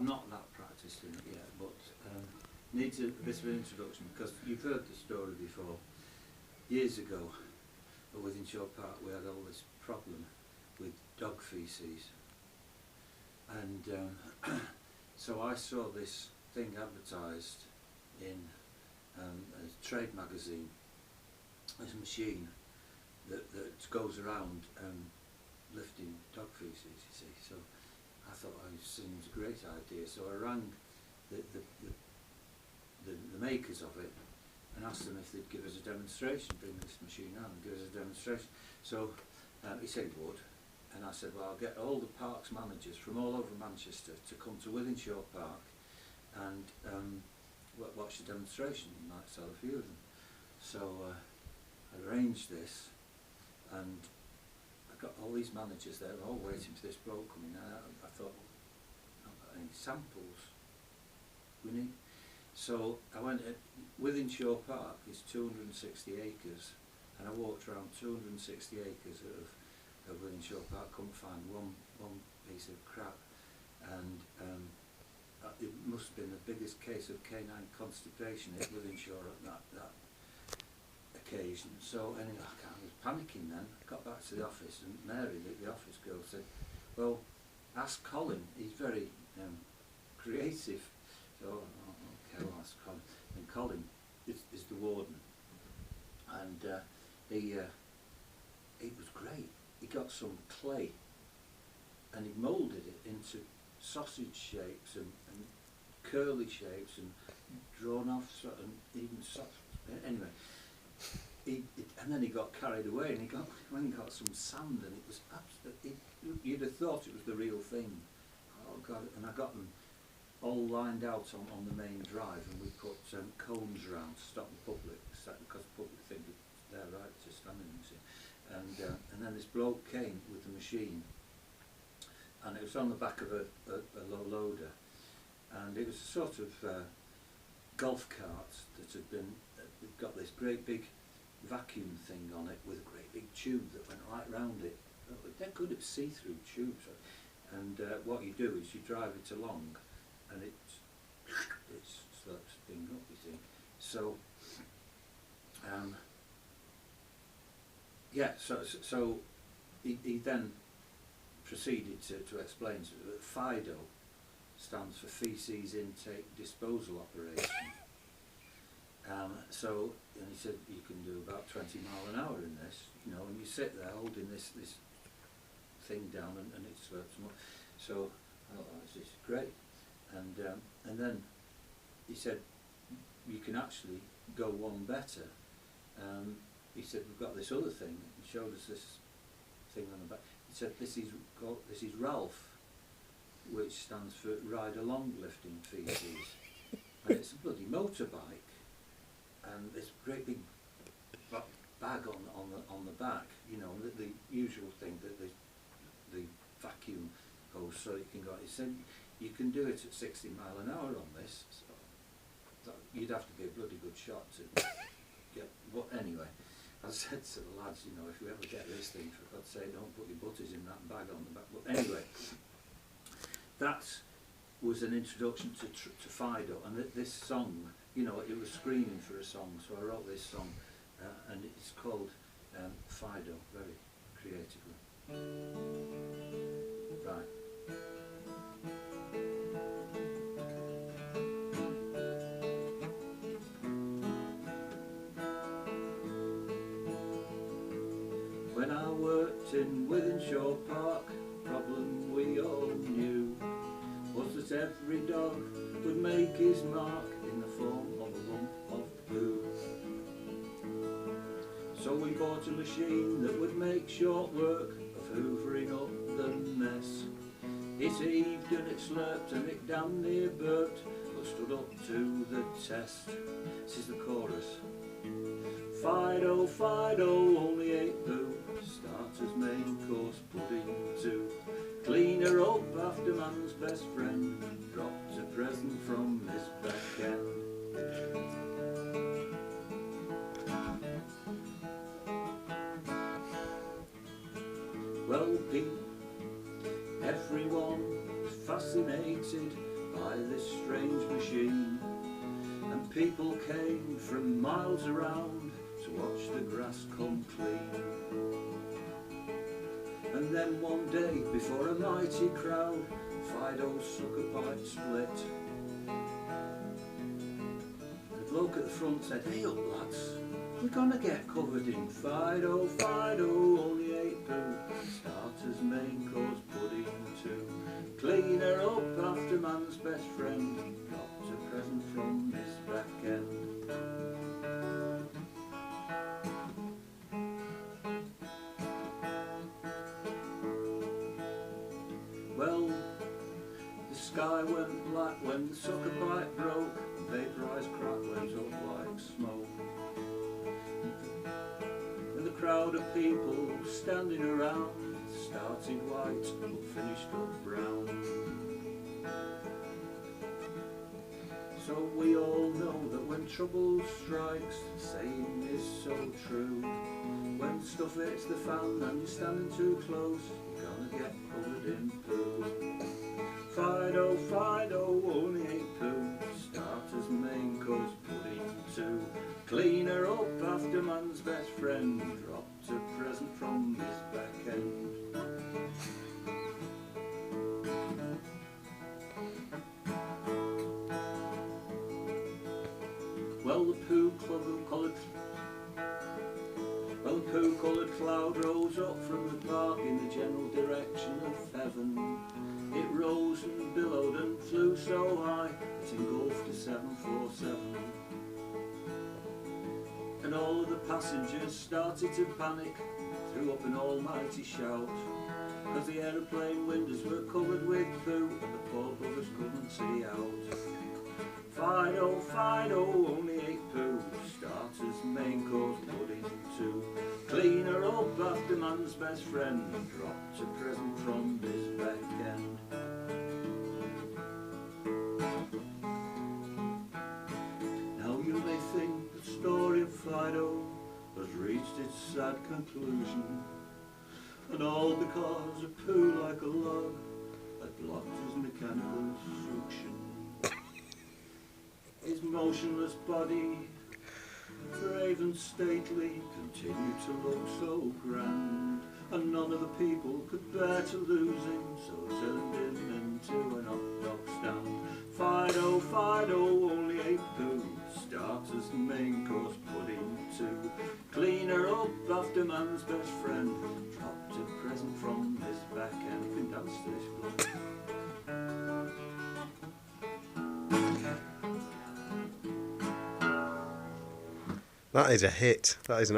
not that practiced in it yet, but needs a bit of an introduction, because you've heard the story before. Years ago, at Wythenshawe Park, we had all this problem with dog faeces, and so I saw this thing advertised in a trade magazine. There's a machine that goes around lifting dog faeces, you see. So I thought, oh, it seems a great idea. So I rang the makers of it and asked them if they'd give us a demonstration, bring this machine out and give us a demonstration. So he said he would, and I said, well, I'll get all the parks managers from all over Manchester to come to Wythenshawe Park and watch the demonstration. You might sell a few of them. So I arranged this, and I got all these managers there, all waiting for this bloke coming out. I thought, I've got any samples we need. So I went at Wythenshawe Park is 260 acres, and I walked around 260 acres of Wythenshawe Park, couldn't find one piece of crap, and it must have been the biggest case of canine constipation at Wythenshawe at that occasion. So anyway, I was panicking then. I got back to the office, and Mary, the office girl, said, well, ask Colin, he's very creative. So, okay, I'll ask Colin. And Colin is the warden, and he was great. He got some clay, and he moulded it into sausage shapes and curly shapes and drawn off and even soft. Anyway, and then he got carried away, and he got some sand, and it was absolutely, you'd have thought it was the real thing. Oh God! And I got them all lined out on the main drive, and we put cones around to stop the public, because the public think it's their right to stand in it. And then this bloke came with the machine, and it was on the back of a low loader, and it was a sort of golf cart that had been got this great big vacuum thing on it with a great big tube that went right round it. They're good at see-through tubes, and what you do is you drive it along, and it starts spinning up, you see. So yeah, so he then proceeded to explain that FIDO stands for Feces Intake Disposal Operation. So, and he said you can do about 20 miles an hour in this, you know, and you sit there holding this thing down, and it's so I thought, oh, this is great. And then he said you can actually go one better. He said we've got this other thing. He showed us this thing on the back. He said this is Ralph, which stands for Ride Along Lifting Feces, and it's a bloody motorbike, and this great big bag on the back. You know, the usual thing that the vacuum hose, so you can go. He said you can do it at 60 miles an hour on this. So you'd have to be a bloody good shot to get. But anyway, I said to the lads, you know, if we ever get this thing, for God's sake, don't put your butties in that bag on the back. But anyway, that was an introduction to FIDO, and this song, you know, it was screaming for a song, so I wrote this song, and it's called FIDO, very creatively. Right. When I worked in Wythenshawe Park, the problem we all knew was that every dog would make his mark in the form of a lump of poo. So we bought a machine that would make short work of hoovering up the mess. It heaved and it slurped and it damn near burped, but stood up to the test. This is the chorus. Fido, Fido, only ate poo. Starter's main course pudding too. Clean her up after man's best friend. Dropped a present from his back end. Well, Pete, everyone was fascinated by this strange machine, and people came from miles around to watch the grass come clean. And then one day, before a mighty crowd, Fido's sucker pipe split. The bloke at the front said, "Hey up lads, we're gonna get covered in Fido, Fido, only 8 poo. Starters, main course, pudding too. Clean her up after man's best friend, got a present from Miss Back End." Well, the sky went black when the sucker pipe broke, and vaporised crack went up like smoke. And the crowd of people standing around started white but finished up brown. So we all know that when trouble strikes, the saying is so true. When stuff hits the fan and you're standing too close, you're gonna get covered in poo. Fido, Fido, only 8 poo. Starters, main course, pudding too. Clean her up after man's best friend, dropped a present from Miss Back End. Well, the poo-coloured cloud rose up from the park in the general direction of heaven. It rose and billowed and flew so high it engulfed a 747. And all of the passengers started to panic, threw up an almighty shout, as the aeroplane windows were covered with poo and the poor buggers couldn't see out. Fido, Fido, only 8 poo. Starters, main course, pudding too. Clean her up after man's best friend, dropped a present from Miss Back End. Now you may think the story of Fido has reached its sad conclusion, and all because a poo like a log had blocked his mechanical suction. His motionless body, brave and stately, continued to look so grand, and none of the people could bear to lose him, so turned him into an hot dog stand. Fido, Fido, only 8 poo. Starters, main course, pudding too. Clean her up after man's best friend, dropped a present from Miss Back End. You can dance to this bloke. That is a hit. That is an